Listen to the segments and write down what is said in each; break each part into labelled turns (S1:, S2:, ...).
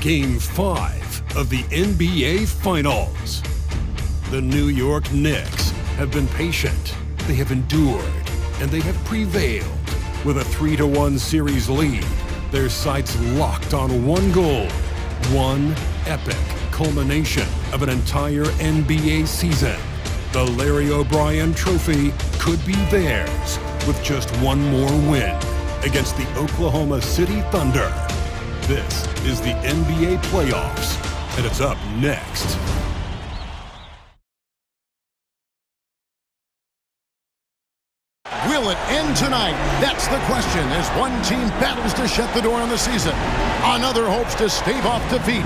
S1: Game 5 of the NBA Finals. The New York Knicks have been patient, they have endured, and they have prevailed. With a 3-1 series lead, their sights locked on one goal, one epic culmination of an entire NBA season. The Larry O'Brien Trophy could be theirs with just one more win against the Oklahoma City Thunder. This is the NBA playoffs, and it's up next.
S2: Will it end tonight? That's the question as one team battles to shut the door on the season. Another hopes to stave off defeat.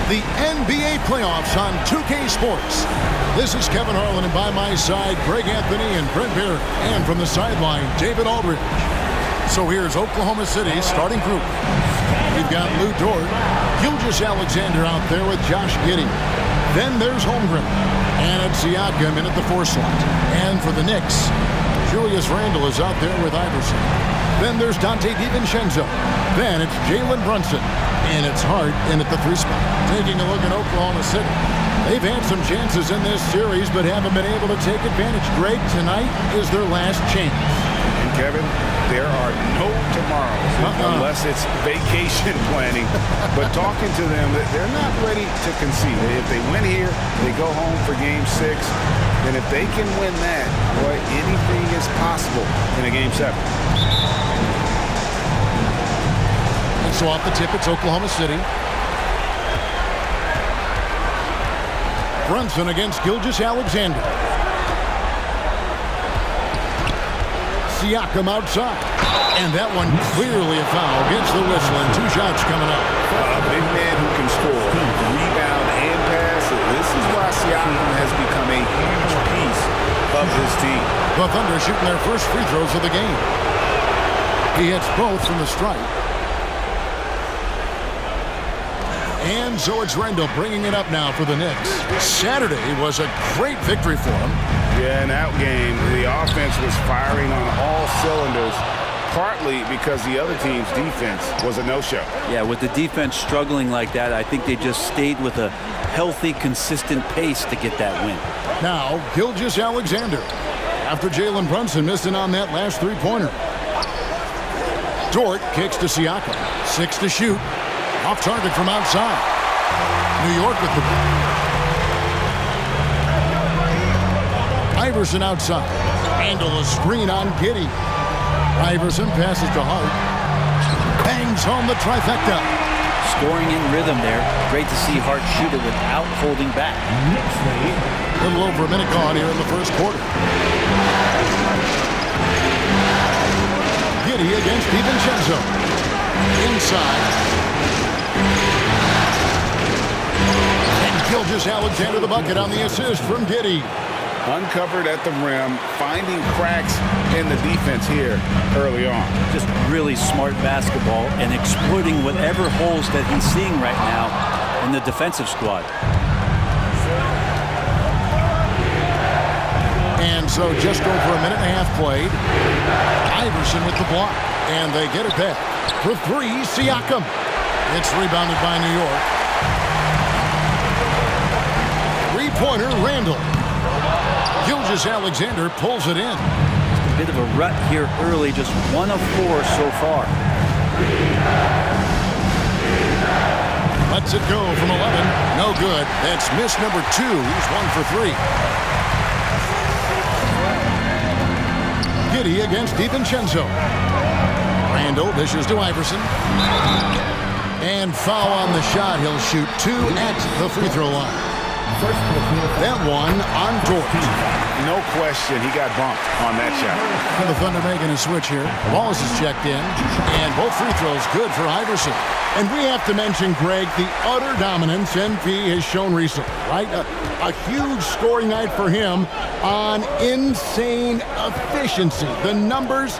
S2: The NBA playoffs on 2K Sports. This is Kevin Harlan, and by my side, Greg Anthony and Brent Barrett. And from the sideline, David Aldridge. So here's Oklahoma City's starting group. We've got Lou Dort, Gilgeous-Alexander out there with Josh Giddey. Then there's Holmgren, and it's Siakam in at the 4 slot. And for the Knicks, Julius Randle is out there with Iverson. Then there's Donte DiVincenzo. Then it's Jalen Brunson. And it's Hart in at the 3 spot. Taking a look at Oklahoma City. They've had some chances in this series, but haven't been able to take advantage. Greg, tonight is their last chance.
S3: And Kevin, there are no tomorrows unless it's vacation planning. But talking to them, they're not ready to concede. If they win here, they go home for Game 6. And if they can win that, boy, anything is possible in a Game 7.
S2: And so off the tip, it's Oklahoma City. Brunson against Gilgeous-Alexander. Siakam outside. And that one clearly a foul. Gets the whistle, and 2 shots coming up.
S3: A big man who can score, rebound, and pass. This is why Siakam has become a huge piece of this team.
S2: The Thunder shooting their first free throws of the game. He hits both from the stripe. And so it's Randle bringing it up now for the Knicks. Saturday was a great victory for him.
S3: Yeah, in that game, the offense was firing on all cylinders, partly because the other team's defense was a no-show.
S4: Yeah, with the defense struggling like that, I think they just stayed with a healthy, consistent pace to get that win.
S2: Now, Gilgeous-Alexander. After Jalen Brunson missing on that last 3-pointer. Dort kicks to Siakam. 6 to shoot. Off target from outside. New York with the ball. Iverson outside. Handle a screen on Giddey. Iverson passes to Hart. Bangs home the trifecta.
S4: Scoring in rhythm there. Great to see Hart shoot it without holding back.
S2: A little over a minute gone here in the first quarter. Giddey against DiVincenzo. Inside. And Gilgeous-Alexander the bucket on the assist from Giddey.
S3: Uncovered at the rim, finding cracks in the defense here early on.
S4: Just really smart basketball and exploiting whatever holes that he's seeing right now in the defensive squad.
S2: And so just over a minute and a half played. Iverson with the block. And they get it back. For 3, Siakam. It's rebounded by New York. 3-pointer, Randle. Gilgeous-Alexander pulls it in.
S4: A bit of a rut here early, just 1 of 4 so far.
S2: Lets it go from 11. No good. That's miss number 2. He's 1 for 3. Giddey against DiVincenzo. Randle dishes to Iverson. And foul on the shot. He'll shoot 2 at the free throw line. That one on Dort.
S3: No question, he got bumped on that shot.
S2: The Thunder making a switch here. Wallace is checked in. And both free throws good for Iverson. And we have to mention, Greg, the utter dominance MP has shown recently, right? A huge scoring night for him on insane efficiency. The numbers,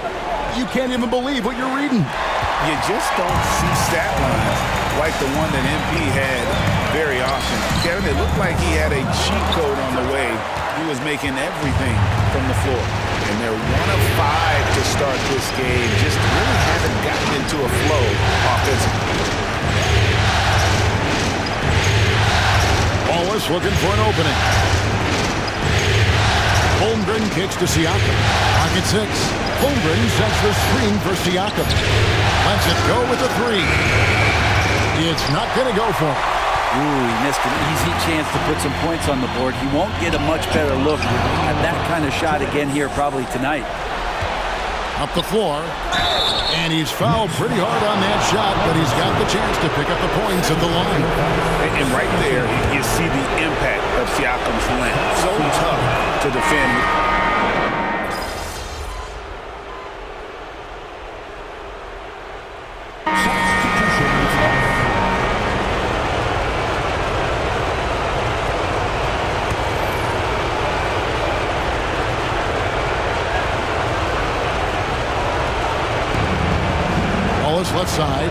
S2: you can't even believe what you're reading.
S3: You just don't see stat lines like the one that MP had very often. Kevin, it looked like he had a cheat code on the way. He was making everything from the floor. And they're 1 of 5 to start this game. Just really haven't gotten into a flow offensively.
S2: looking for an opening. Holmgren kicks to Siakam. Pocket 6. Holmgren sets the screen for Siakam. Lets it go with a 3. It's not going to go for him.
S4: Ooh, he missed an easy chance to put some points on the board. He won't get a much better look at that kind of shot again here probably tonight.
S2: Up the floor. And he's fouled pretty hard on that shot, but he's got the chance to pick up the points at the line.
S3: And right there, you see the impact of Siakam's length. So tough to defend.
S2: Wallace left side.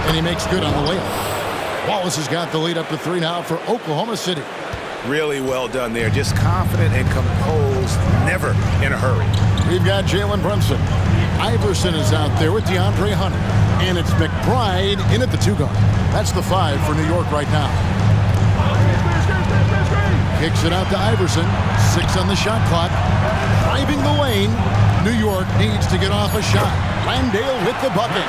S2: And he makes good on the layup. Wallace has got the lead up to 3 now for Oklahoma City.
S3: Really well done there. Just confident and composed, never in a hurry.
S2: We've got Jalen Brunson. Iverson is out there with DeAndre Hunter. And it's McBride in at the 2 guard. That's the 5 for New York right now. Kicks it out to Iverson. 6 on the shot clock. Driving the lane. New York needs to get off a shot. Landale with the bucket.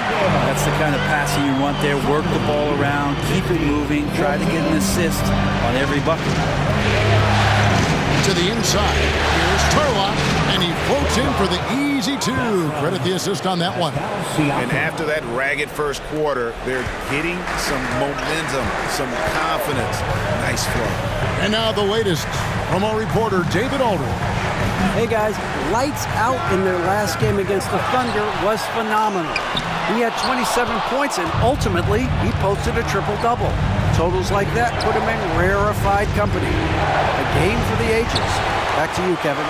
S4: That's the kind of passing you want there. Work the ball around, keep it moving, try to get an assist on every bucket.
S2: To the inside. Here's Turlock, and he floats in for the easy 2. Credit the assist on that one.
S3: And after that ragged first quarter, they're getting some momentum, some confidence. Nice flow.
S2: And now the latest from our reporter, David Aldridge.
S5: Hey guys, lights out in their last game against the Thunder was phenomenal. He had 27 points and ultimately he posted a triple-double. Totals like that put him in rarefied company. A game for the ages. Back to you, Kevin.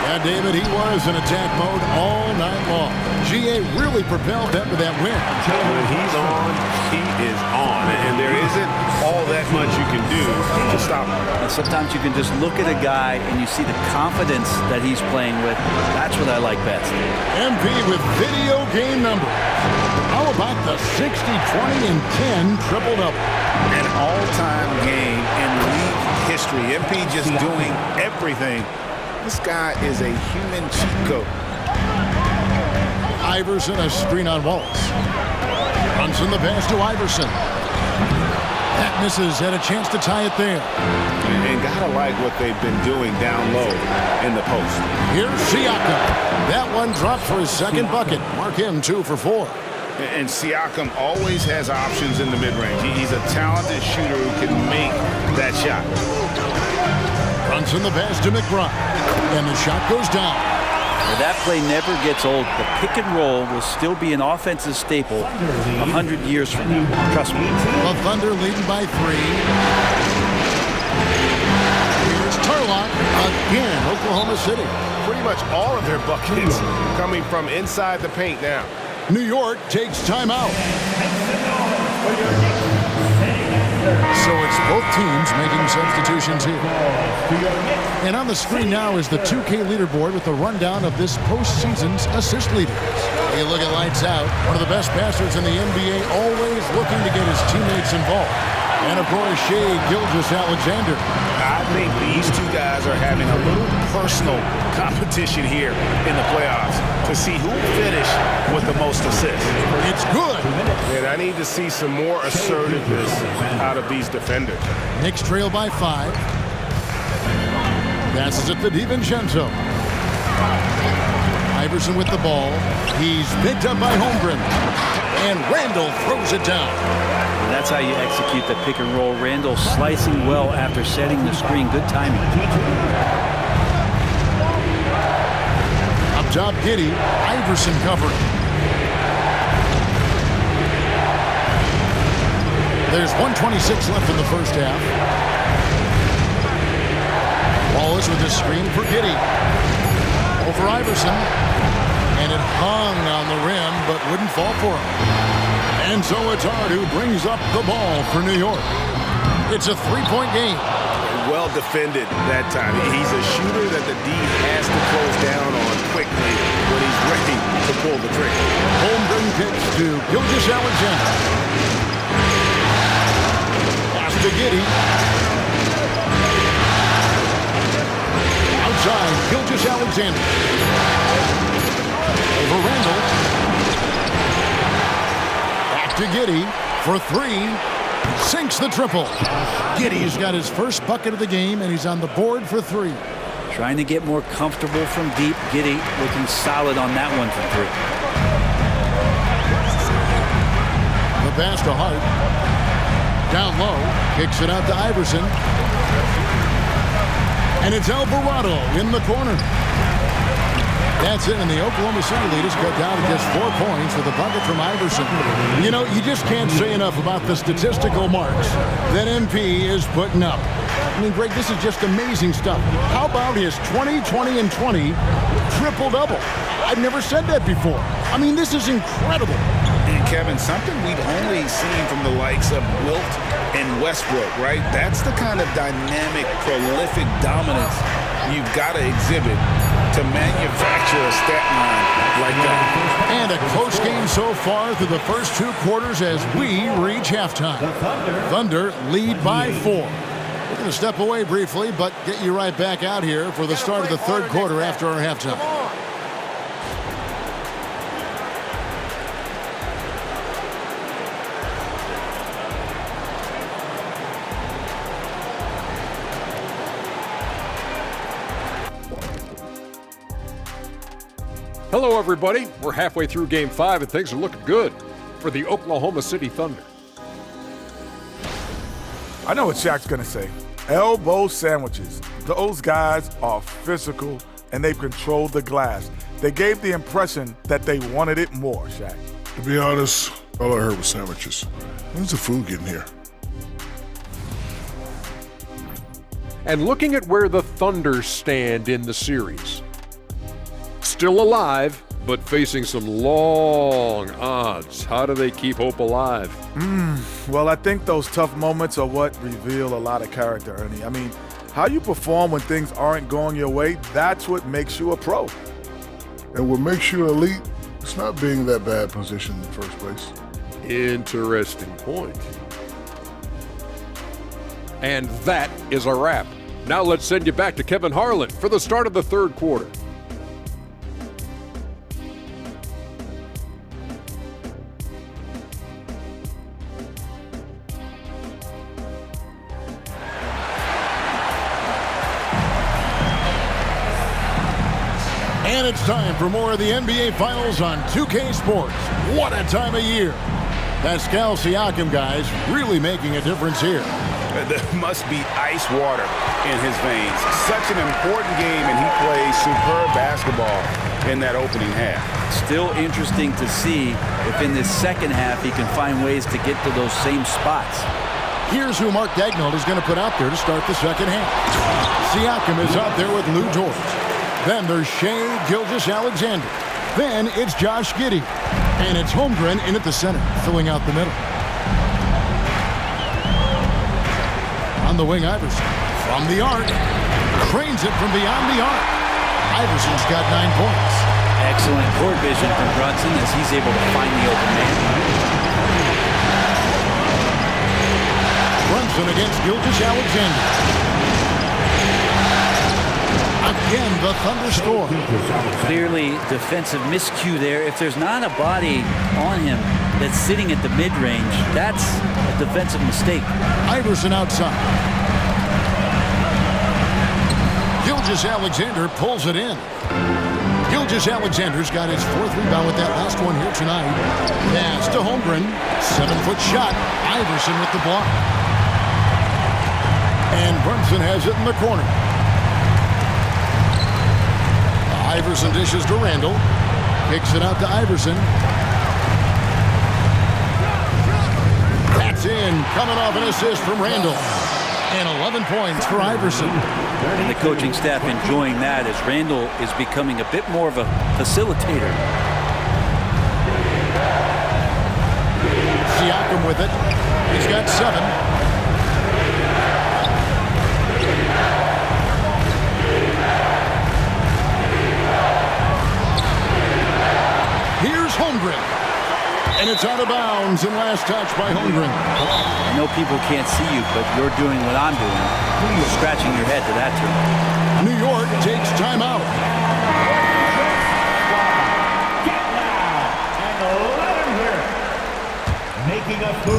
S2: Yeah, David, he was in attack mode all night long. GA really propelled them to that win.
S6: When he's on, he is on. And there isn't all that much you can do to stop him.
S4: And sometimes you can just look at a guy and you see the confidence that he's playing with. That's what I like best.
S2: MP with video game number. How about the 60, 20, and 10 triple-double?
S3: An all-time game in league history. MP just doing everything. This guy is a human cheat code.
S2: Iverson, a screen on Wallace. Brunson the pass to Iverson. That misses. Had a chance to tie it there.
S3: And gotta like what they've been doing down low in the post.
S2: Here's Siakam. That one dropped for his second bucket. Mark him 2 for 4.
S3: And Siakam always has options in the mid-range. He's a talented shooter who can make that shot.
S2: Brunson the pass to McBride. And the shot goes down.
S4: Well, that play never gets old. The pick and roll will still be an offensive staple 100 years from now. Trust me.
S2: The Thunder leading by 3. Here's Turlock again. Oklahoma City.
S6: Pretty much all of their buckets coming from inside the paint now.
S2: New York takes timeout. So it's both teams making substitutions here. And on the screen now is the 2K leaderboard with a rundown of this postseason's assist leaders. You look at lights out. One of the best passers in the NBA, always looking to get his teammates involved. And, of course, Shai Gilgeous-Alexander.
S3: I think these 2 guys are having a little personal competition here in the playoffs to see who finished with the most assists.
S2: It's good.
S6: And I need to see some more assertiveness out of these defenders.
S2: Knicks trail by 5. Passes it to DiVincenzo. Iverson with the ball. He's picked up by Holmgren. And Randall throws it down.
S4: And that's how you execute the pick and roll. Randall slicing well after setting the screen. Good timing.
S2: Up top, Giddey. Iverson covered. There's 1:26 left in the first half. Wallace with his screen for Giddey. Over Iverson. And it hung on the rim, but wouldn't fall for him. And so it's Hart who brings up the ball for New York. It's a 3-point game.
S3: well defended that time. He's a shooter that the D has to close down on quickly when he's ready to pull the trigger.
S2: Holmgren kicks to Gilgeous-Alexander. Pass to Giddey. Outside, Gilgeous-Alexander. Over Randall. Back to Giddey for three. Sinks the triple. Giddey's got his first bucket of the game, and he's on the board for three.
S4: Trying to get more comfortable from deep. Giddey looking solid on that one for three.
S2: The pass to Hart. Down low. Kicks it out to Iverson. And it's Alvarado in the corner. That's it, and the Oklahoma City lead is cut down to just 4 points with a bucket from Iverson. You know, you just can't say enough about the statistical marks that MP is putting up. I mean, Greg, this is just amazing stuff. How about his 20, 20, and 20 triple-double? I've never said that before. I mean, this is incredible.
S3: And Kevin, something we'd only seen from the likes of Wilt and Westbrook, right? That's the kind of dynamic, prolific dominance you've got to exhibit to manufacture a stat line like that.
S2: And a close game so far through the first 2 quarters as we reach halftime. Thunder lead by 4. We're going to step away briefly, but get you right back out here for the start of the third quarter after our halftime.
S7: Hello, everybody. We're halfway through Game 5, and things are looking good for the Oklahoma City Thunder.
S8: I know what Shaq's going to say. Elbow sandwiches. Those guys are physical, and they've controlled the glass. They gave the impression that they wanted it more, Shaq.
S9: To be honest, all I heard was sandwiches. When's the food getting here?
S7: And looking at where the Thunder stand in the series. Still alive, but facing some long odds. How do they keep hope alive?
S8: Well, I think those tough moments are what reveal a lot of character, Ernie. I mean, how you perform when things aren't going your way, that's what makes you a pro.
S9: And what makes you elite, it's not being that bad position in the first place.
S7: Interesting point. And that is a wrap. Now let's send you back to Kevin Harlan for the start of the third quarter.
S2: And it's time for more of the NBA Finals on 2K Sports. What a time of year. Pascal Siakam, guys, really making a difference here.
S3: There must be ice water in his veins. Such an important game, and he plays superb basketball in that opening half.
S4: Still interesting to see if in this second half he can find ways to get to those same spots.
S2: Here's who Mark Daigneault is going to put out there to start the second half. Siakam is out there with Lou George. Then there's Shai Gilgeous-Alexander. Then it's Josh Giddey. And it's Holmgren in at the center, filling out the middle. On the wing, Iverson. From the arc. Cranes it from beyond the arc. Iverson's got 9 points.
S4: Excellent court vision from Brunson as he's able to find the open man.
S2: Brunson against Gilgeous-Alexander. Again, the Thunder score.
S4: Clearly defensive miscue there. If there's not a body on him that's sitting at the mid-range, that's a defensive mistake.
S2: Iverson outside. Gilgeous-Alexander pulls it in. Gilgeous-Alexander's got his 4th rebound with that last one here tonight. Pass to Holmgren. 7-foot shot. Iverson with the block. And Brunson has it in the corner. Iverson dishes to Randall. Kicks it out to Iverson. That's in. Coming off an assist from Randall. And 11 points for Iverson.
S4: And the coaching staff enjoying that as Randall is becoming a bit more of a facilitator.
S2: Siakam with it. He's got 7. And it's out of bounds and last touch by Holmgren.
S4: I know people can't see you, but you're doing what I'm doing. You're scratching your head to that term.
S2: New York takes timeout.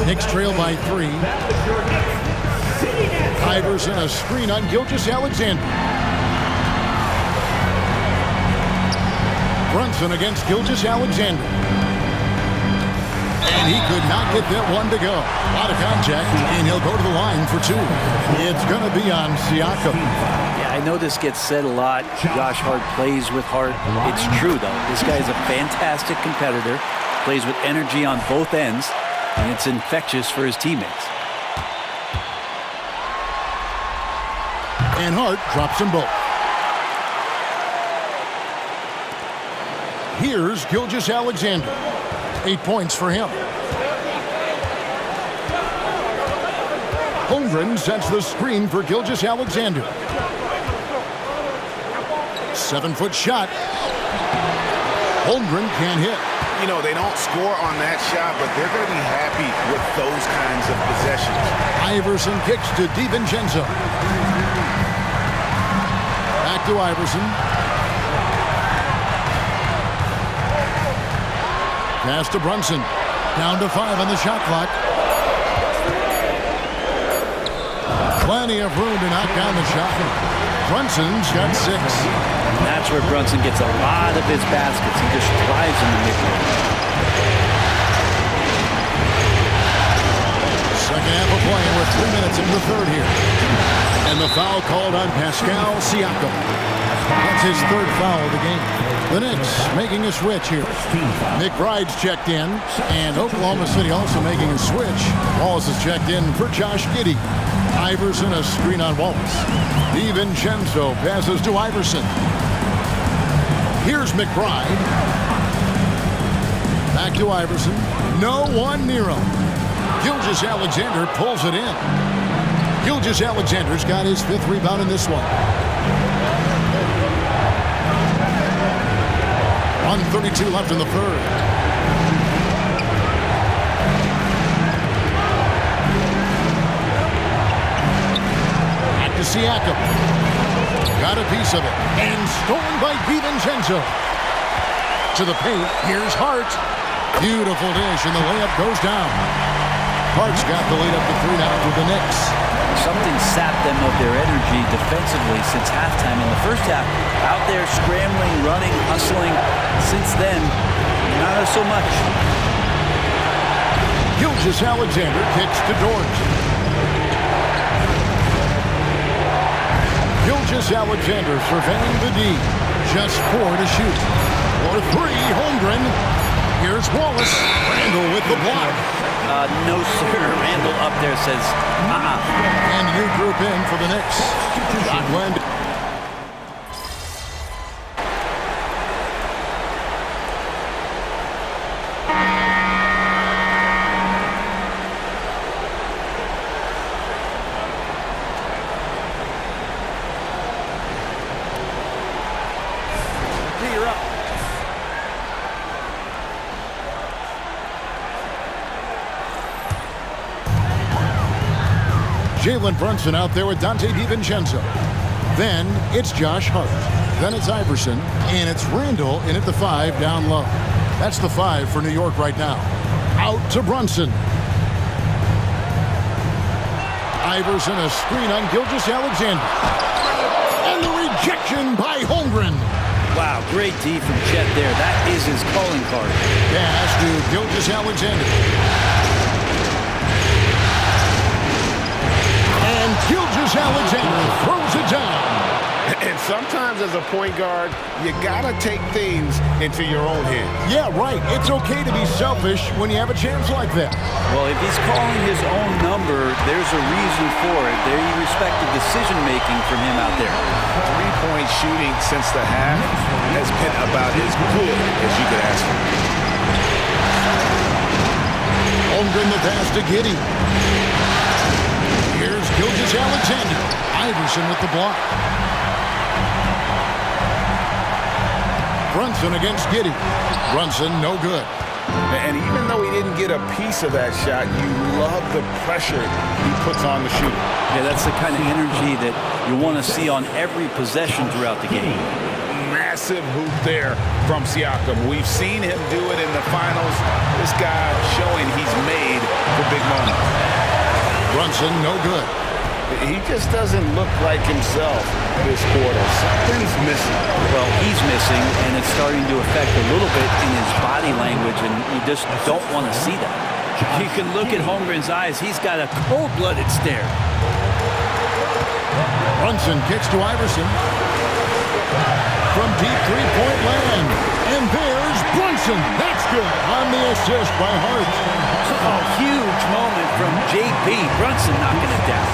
S2: Knicks trail by 3. Iverson a screen on Gilgeous-Alexander. Brunson against Gilgeous-Alexander. And he could not get that one to go. Out of contact, and he'll go to the line for 2. It's going to be on Siakam.
S4: Yeah, I know this gets said a lot. Josh Hart plays with heart. It's true, though. This guy is a fantastic competitor, plays with energy on both ends, and it's infectious for his teammates.
S2: And Hart drops them both. Here's Gilgeous-Alexander. 8 points for him. Holmgren sets the screen for Gilgeous-Alexander. 7-foot shot. Holmgren can't hit.
S3: You know, they don't score on that shot, but they're going to be happy with those kinds of possessions.
S2: Iverson kicks to DiVincenzo. Back to Iverson. Pass to Brunson. Down to 5 on the shot clock. Plenty of room to knock down the shot. Brunson's got 6.
S4: And that's where Brunson gets a lot of his baskets. He just thrives in the mid-range.
S2: Second half of play, and we're 3 minutes into the third here. And the foul called on Pascal Siakam. That's his 3rd foul of the game. The Knicks making a switch here. McBride's checked in, and Oklahoma City also making a switch. Wallace is checked in for Josh Giddey. Iverson a screen on Wallace. DiVincenzo passes to Iverson. Here's McBride. Back to Iverson. No one near him. Gilgeous-Alexander pulls it in. Gilgeous-Alexander's got his 5th rebound in this one. 1:32 left in the third. Back to Siakam. Got a piece of it. And stolen by DiVincenzo. To the paint. Here's Hart. Beautiful dish, and the layup goes down. Hart's got the lead up to 3 now for the Knicks.
S4: Something sapped them of their energy defensively since halftime. In the first half, out there scrambling, running, hustling. Since then, not so much.
S2: Gilgeous-Alexander kicks to Dort. Gilgeous-Alexander surveying the D. Just 4 to shoot. For 3, Holmgren. Here's Wallace. Randall with the block.
S4: No, sir. Randall up there says,
S2: And new group in for the Knicks. Shot landed. Jalen Brunson out there with Donte DiVincenzo. Then it's Josh Hart. Then it's Iverson. And it's Randall in at the 5 down low. That's the 5 for New York right now. Out to Brunson. Iverson a screen on Gilgeous-Alexander. And the rejection by Holmgren.
S4: wow, great D from Chet there. That is his calling card.
S2: Pass to Gilgeous-Alexander. Gilgeous-Alexander throws it down.
S3: And sometimes as a point guard, you gotta take things into your own hands.
S2: Yeah, right. It's okay to be selfish when you have a chance like that.
S4: Well, if he's calling his own number, there's a reason for it. They respect the decision-making from him out there.
S3: 3-point shooting since the half has been about as good as you could ask for.
S2: Holmgren the pass to Giddey. Here's Gilgeous-Alexander. Iverson with the block. Brunson against Giddey. Brunson no good.
S3: And even though he didn't get a piece of that shot, you love the pressure he puts on the shooter.
S4: Yeah, that's the kind of energy that you want to see on every possession throughout the game.
S3: Massive hoop there from Siakam. We've seen him do it in the finals. This guy showing he's made for big moments.
S2: Brunson, no good.
S3: He just doesn't look like himself this quarter. Something's missing.
S4: Well, he's missing, and it's starting to affect a little bit in his body language, and you just don't want to see that. You can look at Holmgren's eyes. He's got a cold-blooded stare.
S2: Brunson kicks to Iverson. From deep three-point land. And there's Brunson. That's good on the assist by Hart.
S4: A huge moment from J.P. Brunson knocking it down.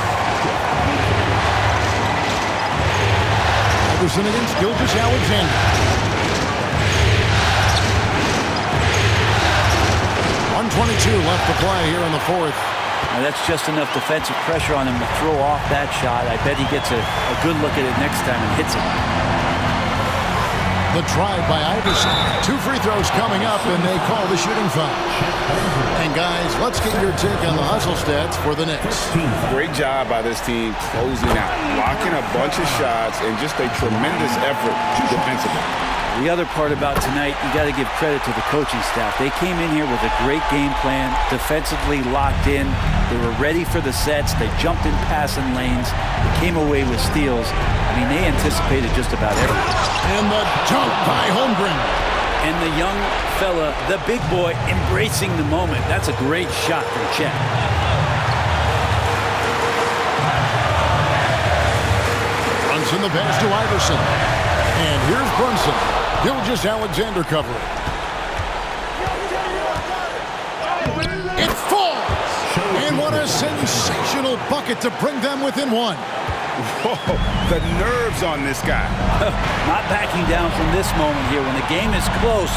S2: Iverson against Gilgeous-Alexander. 1:22 left to play here in the fourth.
S4: Now that's just enough defensive pressure on him to throw off that shot. I bet he gets a good look at it next time and hits it.
S2: The drive by Iverson. 2 free throws coming up, and they call the shooting foul. And guys, let's get your take on the hustle stats for the Knicks.
S3: Great job by this team closing out, blocking a bunch of shots, and just a tremendous effort defensively.
S4: The other part about tonight, you got to give credit to the coaching staff. They came in here with a great game plan, defensively locked in. They were ready for the sets. They jumped in passing lanes. They came away with steals. I mean, they anticipated just about everything.
S2: And the dunk by Holmgren.
S4: And the young fella, the big boy, embracing the moment. That's a great shot from Chet.
S2: Brunson the pass to Iverson. And here's Brunson. Gilgeous-Alexander covering. It falls! And what a sensational bucket to bring them within one.
S3: Whoa, the nerves on this guy.
S4: Not backing down from this moment here. When the game is close,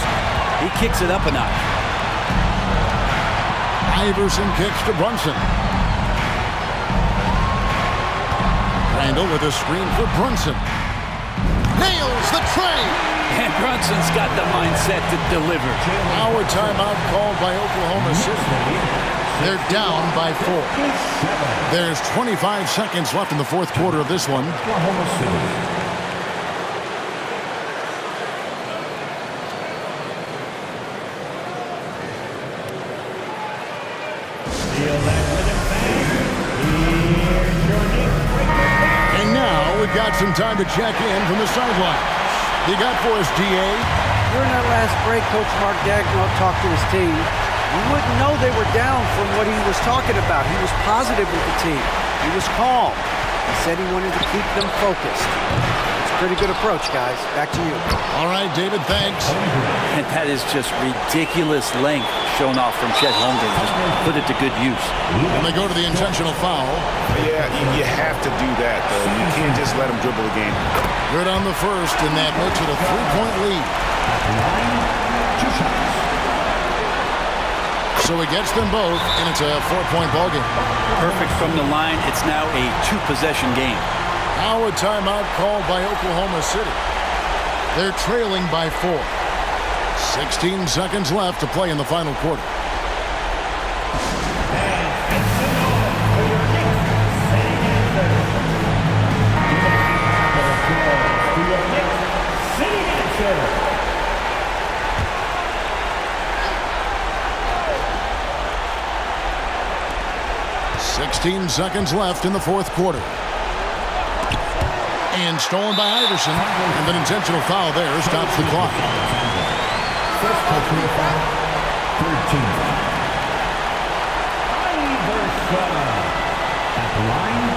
S4: he kicks it up a notch.
S2: Iverson kicks to Brunson. Randall with a screen for Brunson. Nails the tray.
S4: And Brunson's got the mindset to deliver.
S2: Our timeout called by Oklahoma City. They're down by 4. There's 25 seconds left in the fourth quarter of this one. Oklahoma City. And now we've got some time to check in from the sideline. You got for us, D.A.?
S5: During that last break, Coach Mark Daigneault talked to his team. You wouldn't know they were down from what he was talking about. He was positive with the team. He was calm. He said he wanted to keep them focused. It's a pretty good approach, guys. Back to you.
S2: All right, David, thanks.
S4: And that is just ridiculous length shown off from Chet Holmgren. Just put it to good use.
S2: And they go to the intentional foul.
S3: Yeah, you have to do that, though. You can't just let him dribble the game.
S2: Good on the first, and that makes it a 3-point lead. So he gets them both, and it's a 4-point ballgame.
S4: Perfect from the line. It's now a 2-possession game.
S2: Now a timeout called by Oklahoma City. They're trailing by 4. 16 seconds left to play in the final quarter. Seconds left in the fourth quarter. And stolen by Iverson. And an intentional foul there stops the clock. First personal foul, 13. Iverson at the line,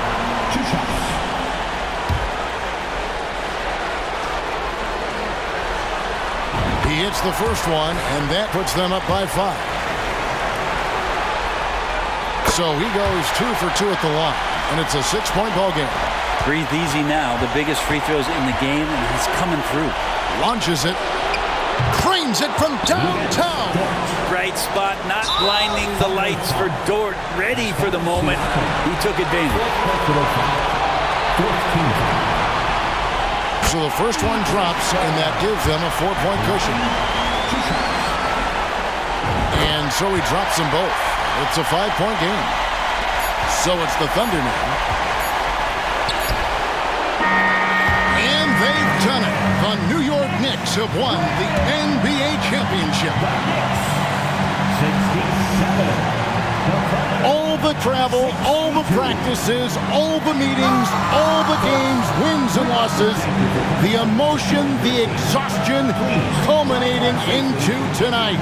S2: 2 shots. He hits the first one, and that puts them up by 5. So he goes 2 for 2 at the line, and it's a 6-point ball game.
S4: Breathe easy now. The biggest free throws in the game, and he's coming through.
S2: Launches it. Cranes it from downtown.
S4: Bright spot, not blinding the lights for Dort. Ready for the moment. He took advantage.
S2: So the first one drops, and that gives them a 4-point cushion. And so he drops them both. It's a 5-point game. So it's the Thunder now. And they've done it. The New York Knicks have won the NBA championship. All the travel, all the practices, all the meetings, all the games, wins and losses, the emotion, the exhaustion, culminating into tonight.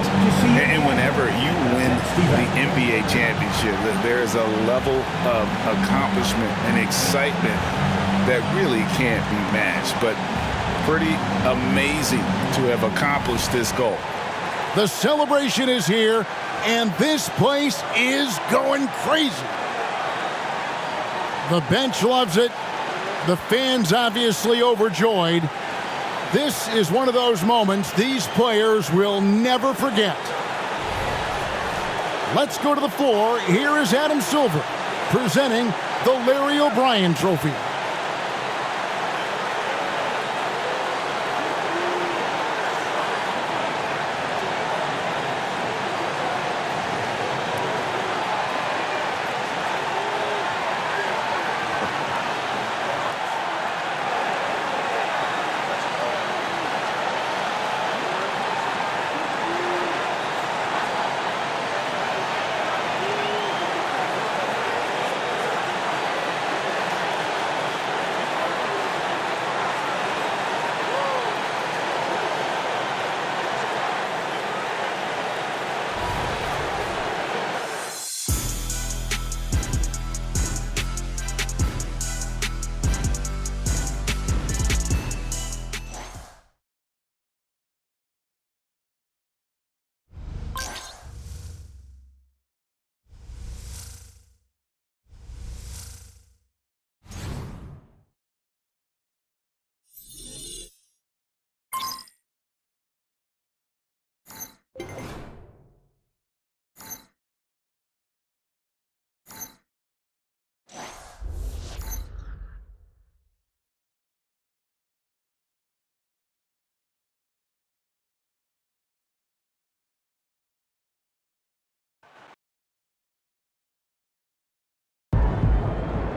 S3: And whenever you win the NBA championship, there's a level of accomplishment and excitement that really can't be matched. But pretty amazing to have accomplished this goal.
S2: The celebration is here, and this place is going crazy. The bench loves it. The fans obviously overjoyed. This is one of those moments these players will never forget. Let's go to the floor. Here is Adam Silver presenting the Larry O'Brien Trophy.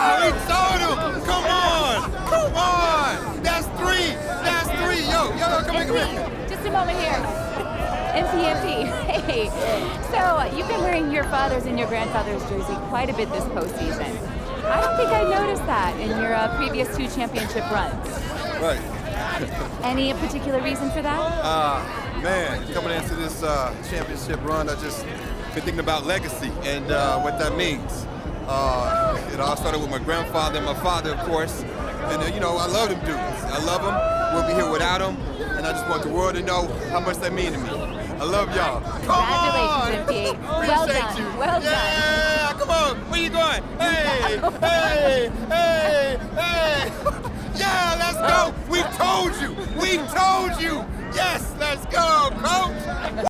S10: We told him! Come on! Come on! That's three! That's three! Yo, come here.
S11: Just a moment here. MP. Hey. So, you've been wearing your father's and your grandfather's jersey quite a bit this postseason. I don't think I noticed that in your previous 2 championship runs.
S10: Right.
S11: Any particular reason for that?
S10: Man, coming into this championship run, I just been thinking about legacy and what that means. It all started with my grandfather and my father, of course. And, I love them dudes. I love them. We'll be here without them. And I just want the world to know how much they mean to me. I love y'all.
S11: Congratulations, MP. Well done.
S10: You.
S11: Well done.
S10: Yeah, come on. Where you going? Hey, hey. Yeah, let's go. We told you. Yes, let's go, coach.